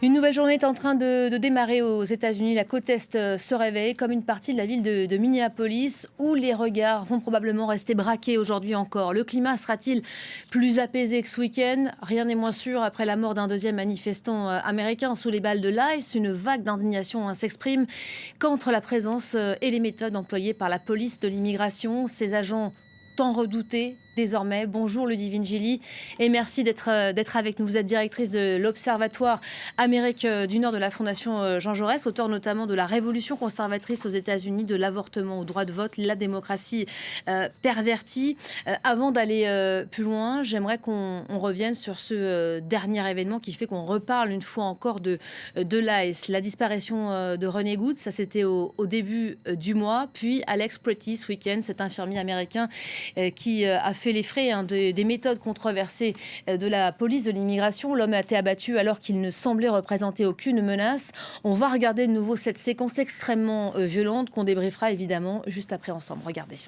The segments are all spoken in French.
Une nouvelle journée est en train de démarrer aux États-Unis. La côte Est se réveille comme une partie de la ville de Minneapolis où les regards vont probablement rester braqués aujourd'hui encore. Le climat sera-t-il plus apaisé que ce week-end? Rien n'est moins sûr après la mort d'un deuxième manifestant américain sous les balles de l'ICE. Une vague d'indignation s'exprime contre la présence et les méthodes employées par la police de l'immigration. Ces agents tant redoutés désormais. Bonjour Ludivine Gilly et merci d'être avec nous. Vous êtes directrice de l'Observatoire Amérique du Nord de la Fondation Jean Jaurès, auteur notamment de la révolution conservatrice aux États-Unis, de l'avortement au droit de vote, la démocratie pervertie. Avant d'aller plus loin, j'aimerais qu'on revienne sur ce dernier événement qui fait qu'on reparle une fois encore de l'ICE. La disparition de René Good, ça c'était au début du mois, puis Alex Pretty ce week-end, cet infirmier américain qui a fait les frais des méthodes controversées de la police de l'immigration. L'homme a été abattu alors qu'il ne semblait représenter aucune menace. On va regarder de nouveau cette séquence extrêmement violente qu'on débriefera évidemment juste après ensemble. Regardez.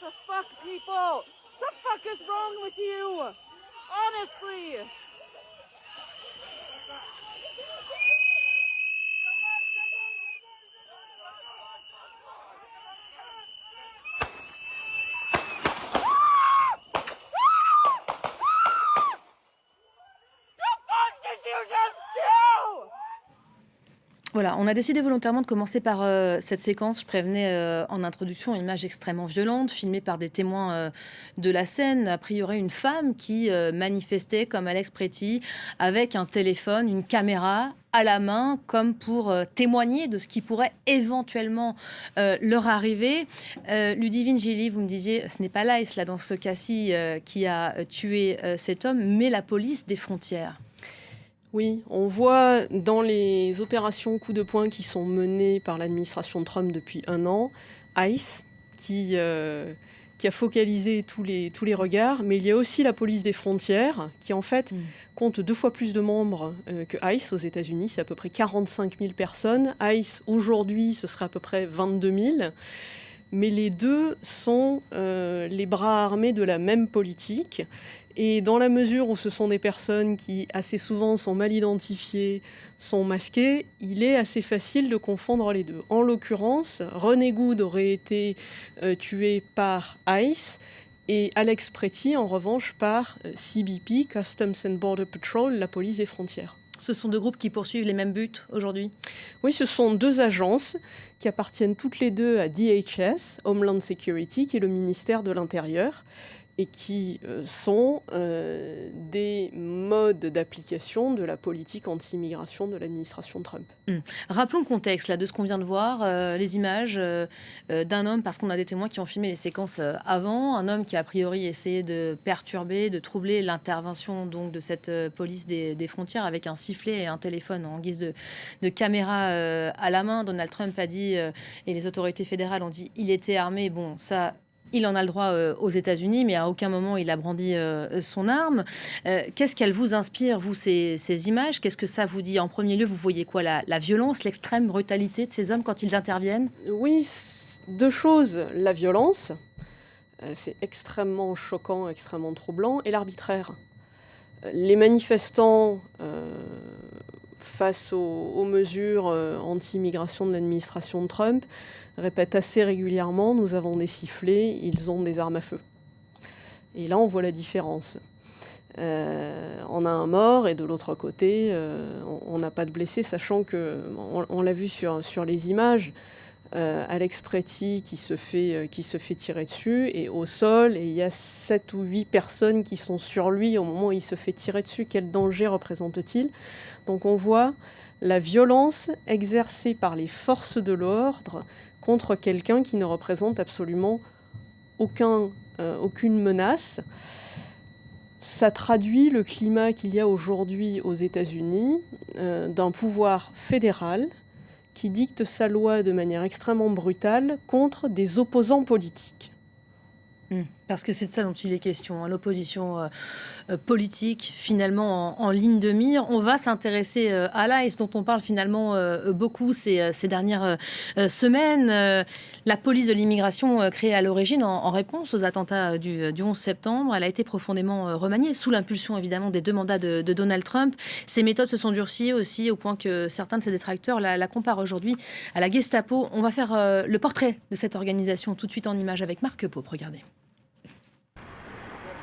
The fuck, people? The fuck is wrong with you? Honestly. Voilà, on a décidé volontairement de commencer par cette séquence. Je prévenais en introduction, une image extrêmement violente, filmée par des témoins de la scène. A priori, une femme qui manifestait comme Alex Pretty avec un téléphone, une caméra à la main, comme pour témoigner de ce qui pourrait éventuellement leur arriver. Ludivine Gilly, vous me disiez, ce n'est pas l'ICE, là, dans ce cas-ci, qui a tué cet homme, mais la police des frontières. Oui, on voit dans les opérations coup de poing qui sont menées par l'administration Trump depuis un an, ICE, qui a focalisé tous les regards, mais il y a aussi la police des frontières, qui en fait compte 2 fois plus de membres que ICE aux États-Unis, c'est à peu près 45 000 personnes. ICE, aujourd'hui, ce serait à peu près 22 000. Mais les deux sont les bras armés de la même politique. Et dans la mesure où ce sont des personnes qui, assez souvent, sont mal identifiées, sont masquées, il est assez facile de confondre les deux. En l'occurrence, René Good aurait été tué par ICE et Alex Pretty, en revanche, par CBP, Customs and Border Patrol, la police des frontières. Ce sont 2 groupes qui poursuivent les mêmes buts aujourd'hui? Oui, ce sont 2 agences qui appartiennent toutes les 2 à DHS, Homeland Security, qui est le ministère de l'Intérieur, et qui sont des modes d'application de la politique anti-immigration de l'administration Trump. Rappelons le contexte là, de ce qu'on vient de voir, les images d'un homme, parce qu'on a des témoins qui ont filmé les séquences avant, un homme qui a a priori essayé de perturber, de troubler l'intervention donc de cette police des frontières avec un sifflet et un téléphone en guise de caméra à la main. Donald Trump a dit, et les autorités fédérales ont dit, il était armé. Bon, ça... Il en a le droit aux États-Unis, mais à aucun moment il a brandi son arme. Qu'est-ce qu'elle vous inspire, vous, ces images? Qu'est-ce que ça vous dit? En premier lieu, vous voyez quoi? La violence, l'extrême brutalité de ces hommes quand ils interviennent? Oui, 2 choses. La violence, c'est extrêmement choquant, extrêmement troublant, et l'arbitraire. Les manifestants, face aux mesures anti-immigration de l'administration de Trump, répètent assez régulièrement, nous avons des sifflets, ils ont des armes à feu. Et là, on voit la différence. On a un mort et de l'autre côté, on n'a pas de blessés, sachant que, on l'a vu sur les images, Alex Pretty qui se fait tirer dessus et au sol, et il y a 7 ou 8 personnes qui sont sur lui au moment où il se fait tirer dessus. Quel danger représente-t-il? Donc on voit la violence exercée par les forces de l'ordre contre quelqu'un qui ne représente absolument aucune menace. Ça traduit le climat qu'il y a aujourd'hui aux États-Unis d'un pouvoir fédéral qui dicte sa loi de manière extrêmement brutale contre des opposants politiques. Parce que c'est de ça dont il est question, l'opposition politique finalement en ligne de mire. On va s'intéresser à l'ICE dont on parle finalement beaucoup ces dernières semaines. La police de l'immigration créée à l'origine en réponse aux attentats du 11 septembre, elle a été profondément remaniée sous l'impulsion évidemment des 2 mandats de Donald Trump. Ses méthodes se sont durcies aussi au point que certains de ses détracteurs la comparent aujourd'hui à la Gestapo. On va faire le portrait de cette organisation tout de suite en images avec Marc Pope. Regardez.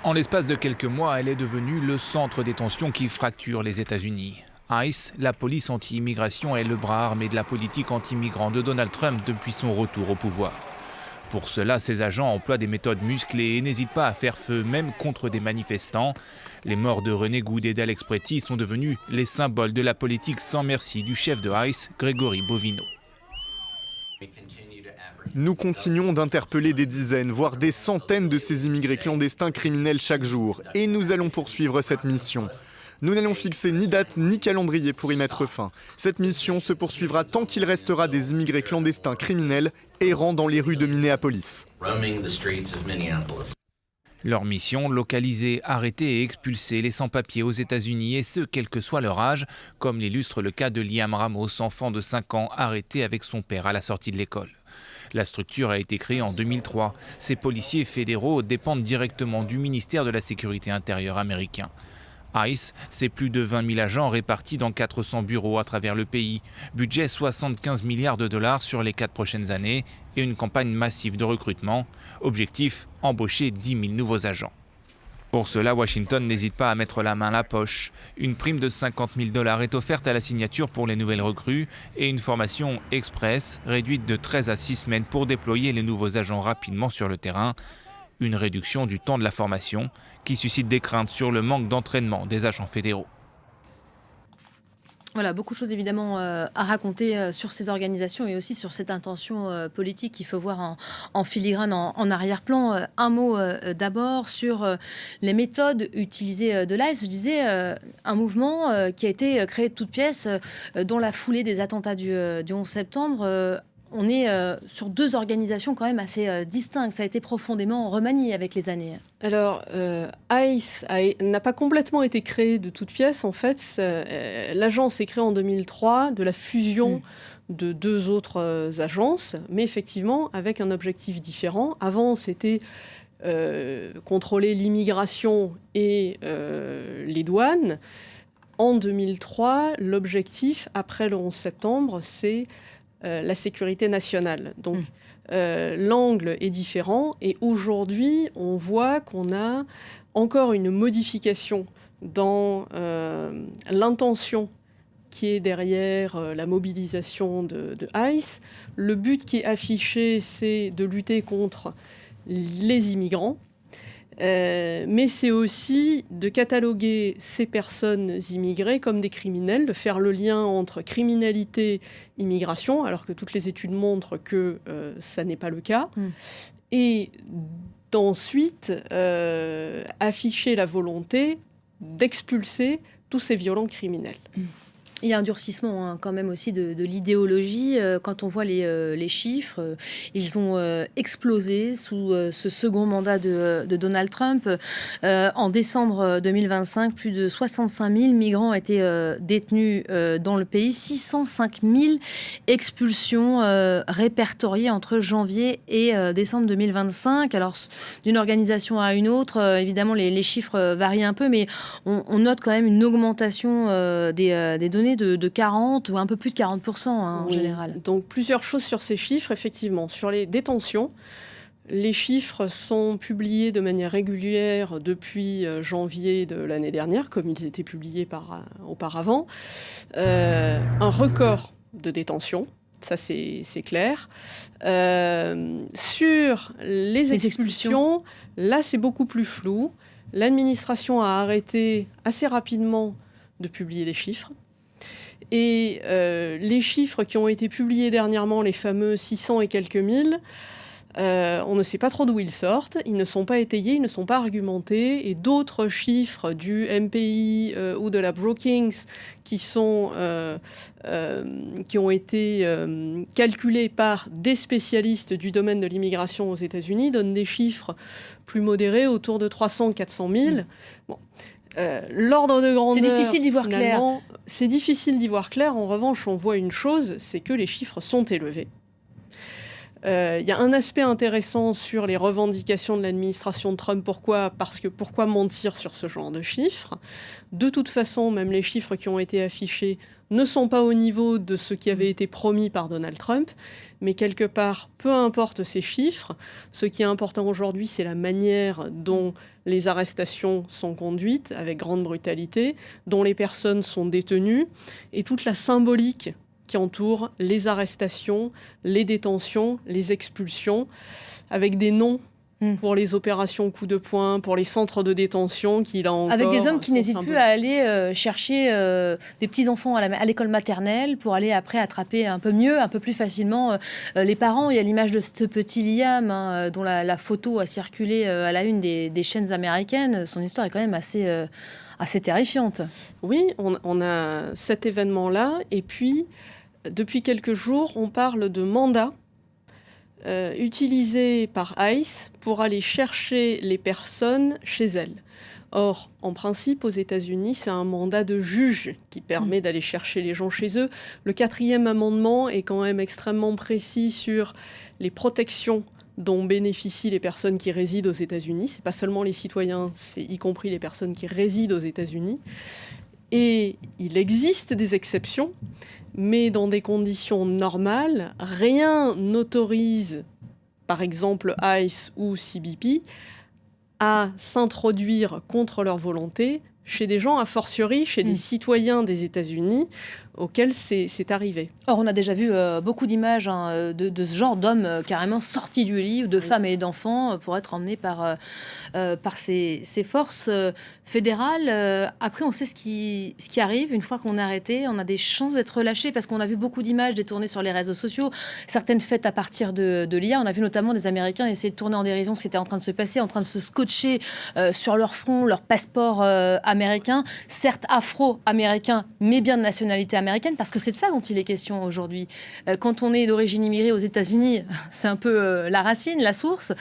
En l'espace de quelques mois, elle est devenue le centre des tensions qui fracturent les États-Unis. ICE, la police anti-immigration, est le bras armé de la politique anti-migrant de Donald Trump depuis son retour au pouvoir. Pour cela, ses agents emploient des méthodes musclées et n'hésitent pas à faire feu même contre des manifestants. Les morts de René Good et d'Alex Pretty sont devenus les symboles de la politique sans merci du chef de ICE, Gregory Bovino. Nous continuons d'interpeller des dizaines, voire des centaines de ces immigrés clandestins criminels chaque jour. Et nous allons poursuivre cette mission. Nous n'allons fixer ni date ni calendrier pour y mettre fin. Cette mission se poursuivra tant qu'il restera des immigrés clandestins criminels errant dans les rues de Minneapolis. Leur mission, localiser, arrêter et expulser les sans-papiers aux États-Unis, et ce, quel que soit leur âge, comme l'illustre le cas de Liam Ramos, enfant de 5 ans, arrêté avec son père à la sortie de l'école. La structure a été créée en 2003. Ces policiers fédéraux dépendent directement du ministère de la Sécurité intérieure américain. ICE, c'est plus de 20 000 agents répartis dans 400 bureaux à travers le pays. Budget 75 milliards de dollars sur les 4 prochaines années et une campagne massive de recrutement. Objectif, embaucher 10 000 nouveaux agents. Pour cela, Washington n'hésite pas à mettre la main à la poche. Une prime de 50 000 dollars est offerte à la signature pour les nouvelles recrues et une formation express réduite de 13 à 6 semaines pour déployer les nouveaux agents rapidement sur le terrain. Une réduction du temps de la formation qui suscite des craintes sur le manque d'entraînement des agents fédéraux. Voilà, beaucoup de choses évidemment à raconter sur ces organisations et aussi sur cette intention politique qu'il faut voir en filigrane, en arrière-plan. Un mot d'abord sur les méthodes utilisées de l'ICE. Je disais, un mouvement qui a été créé de toutes pièces dans la foulée des attentats du 11 septembre. On est sur 2 organisations quand même assez distinctes. Ça a été profondément remanié avec les années. Alors, ICE n'a pas complètement été créé de toutes pièces. En fait, l'agence est créée en 2003 de la fusion de 2 autres agences, mais effectivement avec un objectif différent. Avant, c'était contrôler l'immigration et les douanes. En 2003, l'objectif, après le 11 septembre, c'est la sécurité nationale. Donc, l'angle est différent et aujourd'hui, on voit qu'on a encore une modification dans l'intention qui est derrière la mobilisation de ICE. Le but qui est affiché, c'est de lutter contre les immigrants, mais c'est aussi de cataloguer ces personnes immigrées comme des criminels, de faire le lien entre criminalité et immigration, alors que toutes les études montrent que ça n'est pas le cas, et d'ensuite afficher la volonté d'expulser tous ces violents criminels. Il y a un durcissement quand même aussi de l'idéologie. Quand on voit les chiffres, ils ont explosé sous ce second mandat de Donald Trump. En décembre 2025, plus de 65 000 migrants ont été détenus dans le pays. 605 000 expulsions répertoriées entre janvier et décembre 2025. Alors, d'une organisation à une autre, évidemment, les chiffres varient un peu, mais on note quand même une augmentation des données de 40 ou un peu plus de 40% en général. Donc plusieurs choses sur ces chiffres, effectivement. Sur les détentions, les chiffres sont publiés de manière régulière depuis janvier de l'année dernière, comme ils étaient publiés auparavant. Un record de détention, ça c'est clair. Sur les expulsions, là c'est beaucoup plus flou. L'administration a arrêté assez rapidement de publier les chiffres. Et les chiffres qui ont été publiés dernièrement, les fameux 600 et quelques mille, On ne sait pas trop d'où ils sortent, ils ne sont pas étayés, ils ne sont pas argumentés, et d'autres chiffres du MPI ou de la Brookings qui ont été calculés par des spécialistes du domaine de l'immigration aux États-Unis donnent des chiffres plus modérés, autour de 300-400 000. Bon. L'ordre de grandeur... C'est difficile d'y voir clair. C'est difficile d'y voir clair. En revanche, on voit une chose, c'est que les chiffres sont élevés. Il y a un aspect intéressant sur les revendications de l'administration de Trump. Pourquoi ? Parce que pourquoi mentir sur ce genre de chiffres ? De toute façon, même les chiffres qui ont été affichés ne sont pas au niveau de ce qui avait été promis par Donald Trump. Mais quelque part, peu importe ces chiffres, ce qui est important aujourd'hui, c'est la manière dont les arrestations sont conduites, avec grande brutalité, dont les personnes sont détenues, et toute la symbolique qui entoure les arrestations, les détentions, les expulsions, avec des noms pour les opérations coup de poing, pour les centres de détention, qui là encore... Avec des hommes qui n'hésitent plus à aller chercher des petits-enfants à l'école maternelle pour aller après attraper un peu mieux, un peu plus facilement les parents. Il y a l'image de ce petit Liam, dont la photo a circulé à la une des chaînes américaines. Son histoire est quand même assez terrifiante. Oui, on a cet événement-là, et puis... Depuis quelques jours, on parle de mandats utilisés par ICE pour aller chercher les personnes chez elles. Or, en principe, aux États-Unis, c'est un mandat de juge qui permet d'aller chercher les gens chez eux. Le 4e amendement est quand même extrêmement précis sur les protections dont bénéficient les personnes qui résident aux États-Unis. Ce n'est pas seulement les citoyens, c'est y compris les personnes qui résident aux États-Unis. Et il existe des exceptions, mais dans des conditions normales, rien n'autorise, par exemple ICE ou CBP, à s'introduire contre leur volonté chez des gens, a fortiori chez des citoyens des États-Unis auxquels c'est arrivé. Or, on a déjà vu beaucoup d'images de ce genre d'hommes carrément sortis du lit, ou de femmes et d'enfants, pour être emmenés par ces forces fédérales. Après, on sait ce qui arrive. Une fois qu'on est arrêté, on a des chances d'être relâché, parce qu'on a vu beaucoup d'images détournées sur les réseaux sociaux, certaines faites à partir de l'IA. On a vu notamment des Américains essayer de tourner en dérision ce qui était en train de se passer, en train de se scotcher sur leur front, leur passeport américain, certes afro-américain, mais bien de nationalité américaine, parce que c'est de ça dont il est question aujourd'hui. Quand on est d'origine immigrée aux États-Unis, c'est un peu la racine, la source,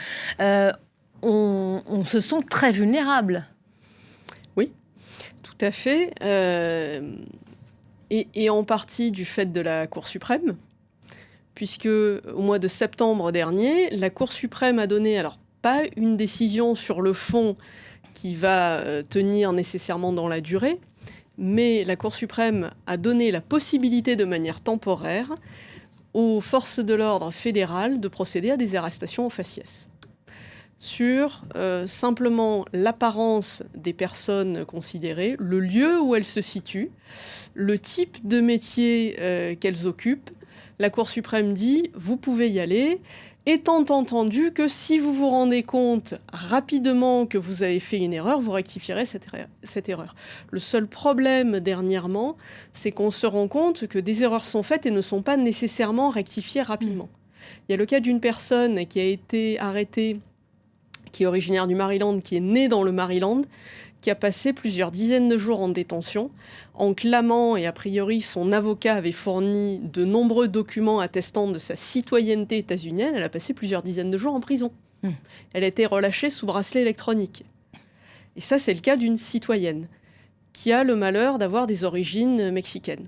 on se sent très vulnérable. Oui, tout à fait. Et en partie du fait de la Cour suprême, puisque au mois de septembre dernier, la Cour suprême a donné, alors pas une décision sur le fond qui va tenir nécessairement dans la durée, mais la Cour suprême a donné la possibilité de manière temporaire aux forces de l'ordre fédérales de procéder à des arrestations au faciès sur simplement l'apparence des personnes considérées, le lieu où elles se situent, le type de métier qu'elles occupent. La Cour suprême dit « vous pouvez y aller », étant entendu que si vous vous rendez compte rapidement que vous avez fait une erreur, vous rectifierez cette erreur. Le seul problème dernièrement, c'est qu'on se rend compte que des erreurs sont faites et ne sont pas nécessairement rectifiées rapidement. Il y a le cas d'une personne qui a été arrêtée, qui est originaire du Maryland, qui est née dans le Maryland, qui a passé plusieurs dizaines de jours en détention, en clamant, et a priori son avocat avait fourni de nombreux documents attestant de sa citoyenneté états-unienne. Elle a passé plusieurs dizaines de jours en prison. Elle a été relâchée sous bracelet électronique. Et ça, c'est le cas d'une citoyenne qui a le malheur d'avoir des origines mexicaines.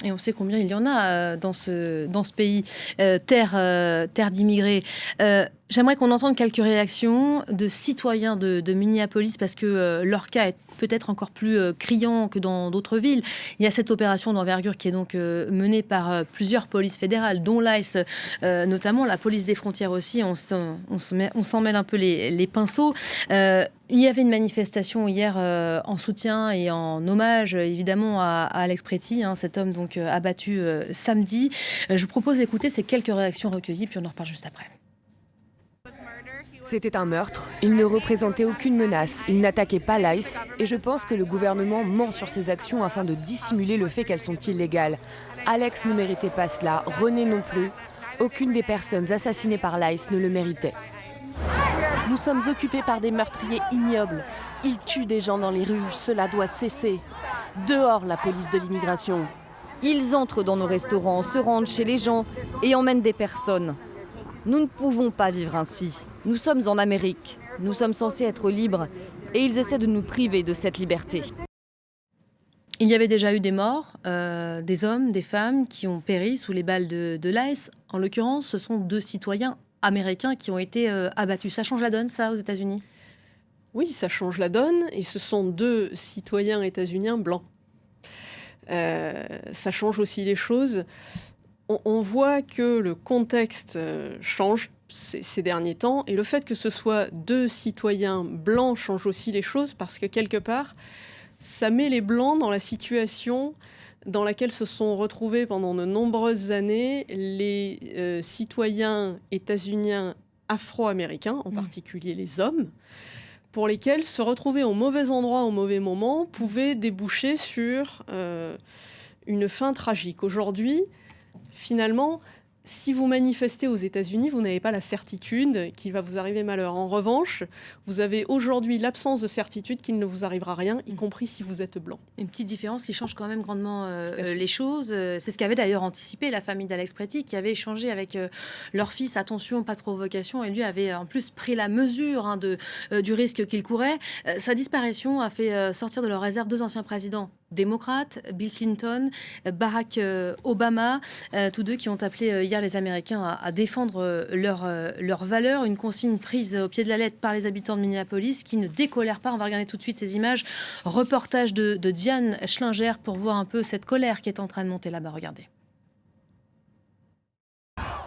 Et on sait combien il y en a dans ce pays, terre d'immigrés. J'aimerais qu'on entende quelques réactions de citoyens de Minneapolis, parce que leur cas est peut-être encore plus criant que dans d'autres villes. Il y a cette opération d'envergure qui est donc menée par plusieurs polices fédérales, dont l'ICE, notamment la police des frontières aussi. On s'en mêle un peu les pinceaux. Il y avait une manifestation hier en soutien et en hommage évidemment à Alex Pretty, cet homme donc abattu samedi. Je vous propose d'écouter ces quelques réactions recueillies, puis on en reparle juste après. C'était un meurtre, il ne représentait aucune menace, il n'attaquait pas l'ICE, et je pense que le gouvernement ment sur ses actions afin de dissimuler le fait qu'elles sont illégales. Alex ne méritait pas cela, René non plus. Aucune des personnes assassinées par l'ICE ne le méritait. Nous sommes occupés par des meurtriers ignobles. Ils tuent des gens dans les rues, cela doit cesser. Dehors la police de l'immigration. Ils entrent dans nos restaurants, se rendent chez les gens et emmènent des personnes. Nous ne pouvons pas vivre ainsi. Nous sommes en Amérique. Nous sommes censés être libres et ils essaient de nous priver de cette liberté. Il y avait déjà eu des morts, des hommes, des femmes qui ont péri sous les balles de l'ICE. En l'occurrence, ce sont 2 citoyens américains qui ont été abattus. Ça change la donne, ça, aux États-Unis ? Oui, ça change la donne, et ce sont 2 citoyens états-uniens blancs. Ça change aussi les choses. On voit que le contexte change ces derniers temps, et le fait que ce soit 2 citoyens blancs change aussi les choses, parce que quelque part, ça met les Blancs dans la situation dans laquelle se sont retrouvés pendant de nombreuses années les citoyens états-uniens afro-américains, en particulier les hommes, pour lesquels se retrouver au mauvais endroit au mauvais moment pouvait déboucher sur une fin tragique. Aujourd'hui, finalement, si vous manifestez aux États-Unis, vous n'avez pas la certitude qu'il va vous arriver malheur. En revanche, vous avez aujourd'hui l'absence de certitude qu'il ne vous arrivera rien, y compris si vous êtes blanc. Une petite différence qui change quand même grandement les choses. C'est ce qu'avait d'ailleurs anticipé la famille d'Alex Pretty, qui avait échangé avec leur fils. Attention, pas de provocation. Et lui avait en plus pris la mesure du risque qu'il courait. Sa disparition a fait sortir de leur réserve 2 anciens présidents démocrates, Bill Clinton, Barack Obama, tous 2 qui ont appelé hier les Américains à défendre leurs valeurs. Une consigne prise au pied de la lettre par les habitants de Minneapolis qui ne décolèrent pas. On va regarder tout de suite ces images. Reportage de Diane Schlinger pour voir un peu cette colère qui est en train de monter là-bas. Regardez.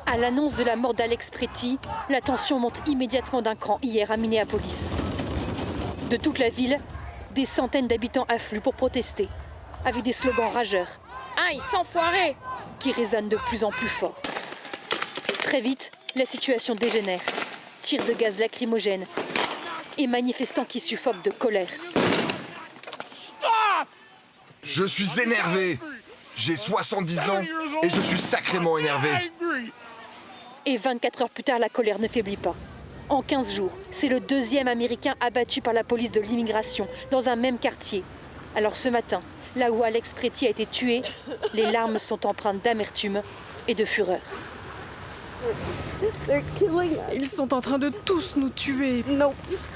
À l'annonce de la mort d'Alex Pretty, la tension monte immédiatement d'un cran hier à Minneapolis. De toute la ville, des centaines d'habitants affluent pour protester, avec des slogans rageurs. « Ah, ils s'enfoirés !» qui résonnent de plus en plus fort. Très vite, la situation dégénère. Tirs de gaz lacrymogène et manifestants qui suffoquent de colère. Je suis énervé. J'ai 70 ans et je suis sacrément énervé. Et 24 heures plus tard, la colère ne faiblit pas. En 15 jours, c'est le 2e Américain abattu par la police de l'immigration dans un même quartier. Alors ce matin, là où Alex Pretty a été tué, les larmes sont empreintes d'amertume et de fureur. Ils sont en train de tous nous tuer.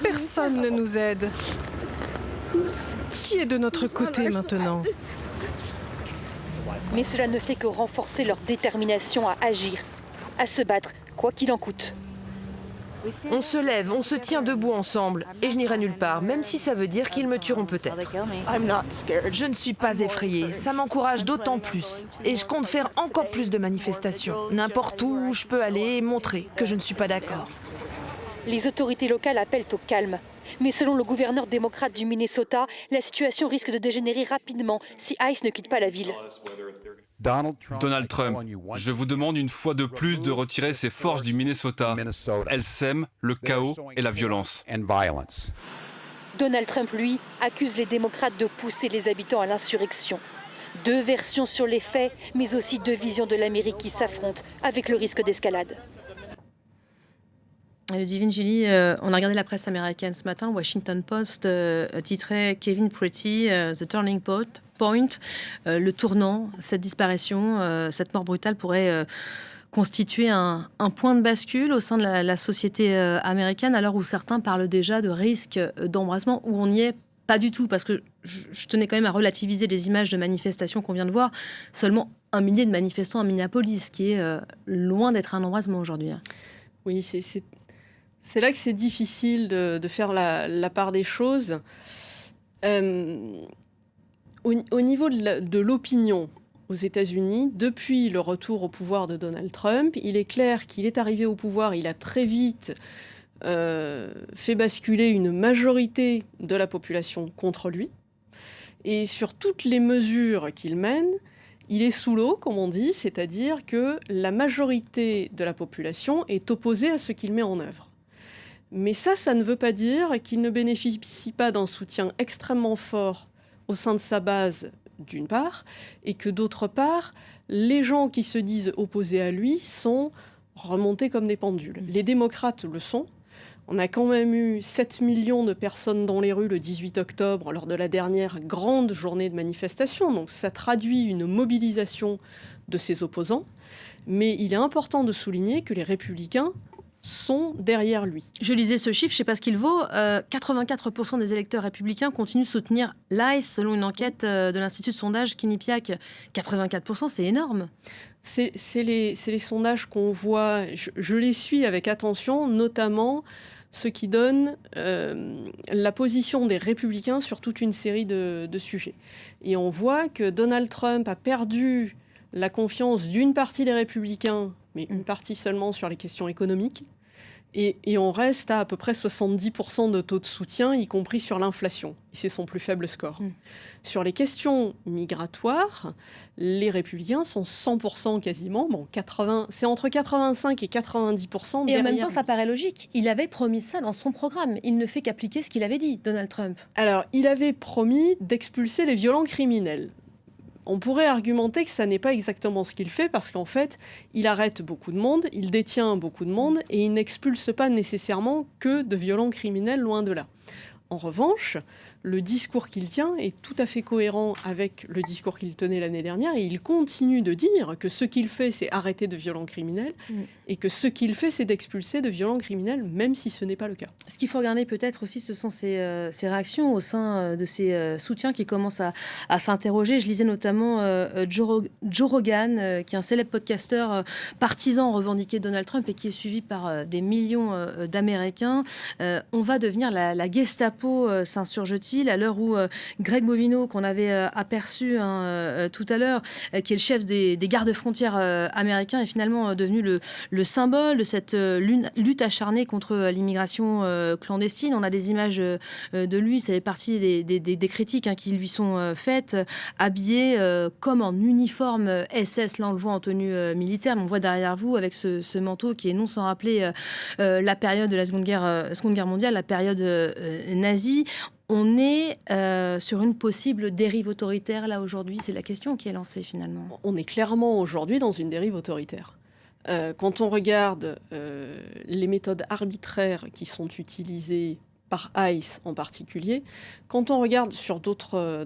Personne ne nous aide. Qui est de notre côté maintenant ? Mais cela ne fait que renforcer leur détermination à agir, à se battre, quoi qu'il en coûte. On se lève, on se tient debout ensemble, et je n'irai nulle part, même si ça veut dire qu'ils me tueront peut-être. Je ne suis pas effrayée, ça m'encourage d'autant plus. Et je compte faire encore plus de manifestations, n'importe où je peux aller et montrer que je ne suis pas d'accord. Les autorités locales appellent au calme. Mais selon le gouverneur démocrate du Minnesota, la situation risque de dégénérer rapidement si ICE ne quitte pas la ville. Donald Trump, je vous demande une fois de plus de retirer ces forces du Minnesota. Elles sèment le chaos et la violence. Donald Trump, lui, accuse les démocrates de pousser les habitants à l'insurrection. 2 versions sur les faits, mais aussi 2 visions de l'Amérique qui s'affrontent avec le risque d'escalade. Ludivine, Julie, on a regardé la presse américaine ce matin. Washington Post titrait Kevin Pretty, The Turning Point. Le tournant, cette disparition, cette mort brutale pourrait constituer un point de bascule au sein de la société américaine, à l'heure où certains parlent déjà de risque d'embrasement, où on n'y est pas du tout, parce que je tenais quand même à relativiser les images de manifestations qu'on vient de voir. Seulement 1 millier de manifestants à Minneapolis, qui est loin d'être un embrasement aujourd'hui. Oui, c'est là que c'est difficile de faire la part des choses. Au niveau de l'opinion aux États-Unis, depuis le retour au pouvoir de Donald Trump, il est clair qu'il est arrivé au pouvoir, il a très vite fait basculer une majorité de la population contre lui. Et sur toutes les mesures qu'il mène, il est sous l'eau, comme on dit, c'est-à-dire que la majorité de la population est opposée à ce qu'il met en œuvre. Mais ça ne veut pas dire qu'il ne bénéficie pas d'un soutien extrêmement fort au sein de sa base d'une part, et que d'autre part, les gens qui se disent opposés à lui sont remontés comme des pendules. Les démocrates le sont. On a quand même eu 7 millions de personnes dans les rues le 18 octobre lors de la dernière grande journée de manifestation. Donc ça traduit une mobilisation de ses opposants. Mais il est important de souligner que les républicains sont derrière lui. Je lisais ce chiffre, je ne sais pas ce qu'il vaut. 84% des électeurs républicains continuent de soutenir l'ICE selon une enquête de l'Institut de sondage Quinnipiac. 84%, c'est énorme. C'est les sondages qu'on voit, je les suis avec attention, notamment ceux qui donnent la position des républicains sur toute une série de sujets. Et on voit que Donald Trump a perdu la confiance d'une partie des républicains, mais une partie seulement sur les questions économiques. Et on reste à peu près 70% de taux de soutien, y compris sur l'inflation. Et c'est son plus faible score. Sur les questions migratoires, les républicains sont 100% quasiment. Bon, c'est entre 85 et 90% derrière. Et en même temps, ça paraît logique. Il avait promis ça dans son programme. Il ne fait qu'appliquer ce qu'il avait dit, Donald Trump. Alors, il avait promis d'expulser les violents criminels. On pourrait argumenter que ça n'est pas exactement ce qu'il fait parce qu'en fait, il arrête beaucoup de monde, il détient beaucoup de monde et il n'expulse pas nécessairement que de violents criminels, loin de là. En revanche, le discours qu'il tient est tout à fait cohérent avec le discours qu'il tenait l'année dernière et il continue de dire que ce qu'il fait, c'est arrêter de violents criminels et que ce qu'il fait, c'est d'expulser de violents criminels, même si ce n'est pas le cas. Ce qu'il faut regarder peut-être aussi, ce sont ces réactions au sein de ces soutiens qui commencent à s'interroger. Je lisais notamment Joe Rogan, qui est un célèbre podcasteur partisan revendiqué de Donald Trump et qui est suivi par des millions d'Américains. On va devenir la Gestapo, s'insurge-t-il, à l'heure où Greg Bovino, qu'on avait aperçu tout à l'heure, qui est le chef des gardes-frontières américains, est finalement devenu le symbole de cette lutte acharnée contre l'immigration clandestine. On a des images de lui, ça fait partie des critiques qui lui sont faites, habillé comme en uniforme SS, là on le voit en tenue militaire, mais on voit derrière vous avec ce manteau qui est non sans rappeler la période de la Seconde Guerre mondiale, la période nazie. On est sur une possible dérive autoritaire, là, aujourd'hui. C'est la question qui est lancée, finalement. On est clairement, aujourd'hui, dans une dérive autoritaire. Quand on regarde les méthodes arbitraires qui sont utilisées par ICE en particulier, quand on regarde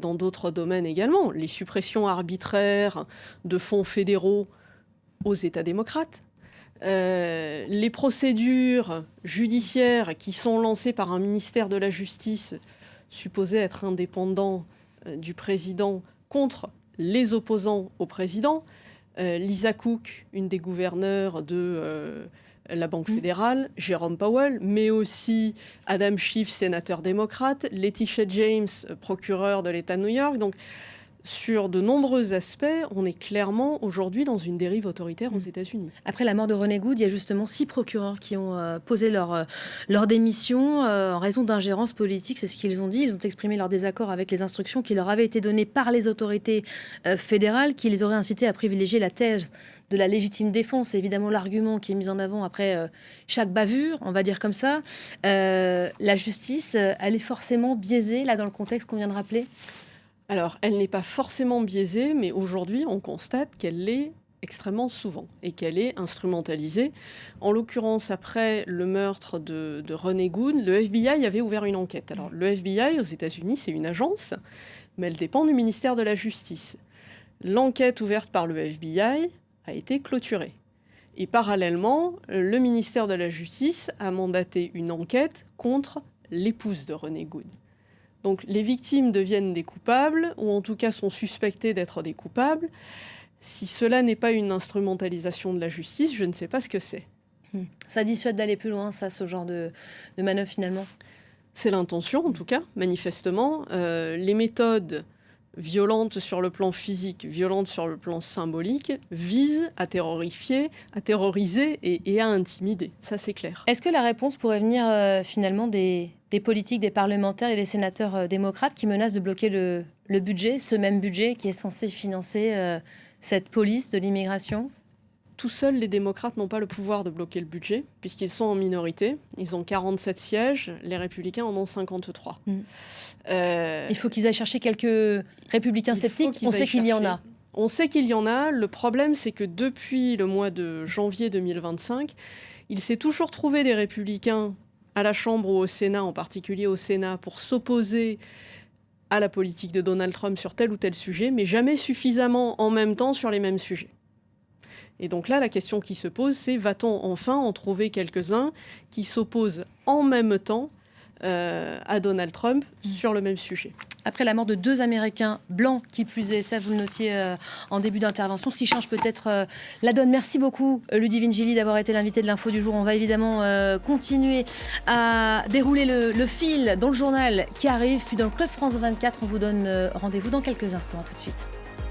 dans d'autres domaines également, les suppressions arbitraires de fonds fédéraux aux États démocrates, les procédures judiciaires qui sont lancées par un ministère de la Justice supposé être indépendant du président contre les opposants au président. Lisa Cook, une des gouverneurs de la Banque fédérale, Jérôme Powell, mais aussi Adam Schiff, sénateur démocrate, Letitia James, procureur de l'État de New York. Donc, sur de nombreux aspects, on est clairement aujourd'hui dans une dérive autoritaire aux États-Unis. Après la mort de René Good, il y a justement 6 procureurs qui ont posé leur démission en raison d'ingérence politique. C'est ce qu'ils ont dit. Ils ont exprimé leur désaccord avec les instructions qui leur avaient été données par les autorités fédérales, qui les auraient incités à privilégier la thèse de la légitime défense. C'est évidemment l'argument qui est mis en avant après chaque bavure, on va dire comme ça. La justice, elle est forcément biaisée, là, dans le contexte qu'on vient de rappeler ? Alors, elle n'est pas forcément biaisée, mais aujourd'hui, on constate qu'elle l'est extrêmement souvent et qu'elle est instrumentalisée. En l'occurrence, après le meurtre de René Good, le FBI avait ouvert une enquête. Alors, le FBI, aux États-Unis, c'est une agence, mais elle dépend du ministère de la Justice. L'enquête ouverte par le FBI a été clôturée. Et parallèlement, le ministère de la Justice a mandaté une enquête contre l'épouse de René Good. Donc les victimes deviennent des coupables, ou en tout cas sont suspectées d'être des coupables. Si cela n'est pas une instrumentalisation de la justice, je ne sais pas ce que c'est. Ça dissuade d'aller plus loin, ça, ce genre de manœuvre, finalement ? C'est l'intention, en tout cas, manifestement. Les méthodes violentes sur le plan physique, violentes sur le plan symbolique, visent à terroriser et à intimider. Ça, c'est clair. Est-ce que la réponse pourrait venir finalement des politiques, des parlementaires et des sénateurs démocrates qui menacent de bloquer le budget, ce même budget qui est censé financer cette police de l'immigration ? tout seuls, les démocrates n'ont pas le pouvoir de bloquer le budget, puisqu'ils sont en minorité. Ils ont 47 sièges, les républicains en ont 53. Il faut qu'ils aillent chercher quelques républicains sceptiques. On sait qu'il y en a. On sait qu'il y en a. Le problème, c'est que depuis le mois de janvier 2025, il s'est toujours trouvé des républicains à la Chambre ou au Sénat, en particulier au Sénat, pour s'opposer à la politique de Donald Trump sur tel ou tel sujet, mais jamais suffisamment en même temps sur les mêmes sujets. Et donc là, la question qui se pose, c'est va-t-on enfin en trouver quelques-uns qui s'opposent en même temps à Donald Trump sur le même sujet. Après la mort de 2 Américains blancs, qui plus est, ça vous le notiez en début d'intervention, ce qui change peut-être la donne. Merci beaucoup Ludivine Gilly d'avoir été l'invité de l'Info du jour. On va évidemment continuer à dérouler le fil dans le journal qui arrive, puis dans le Club France 24. On vous donne rendez-vous dans quelques instants. À tout de suite.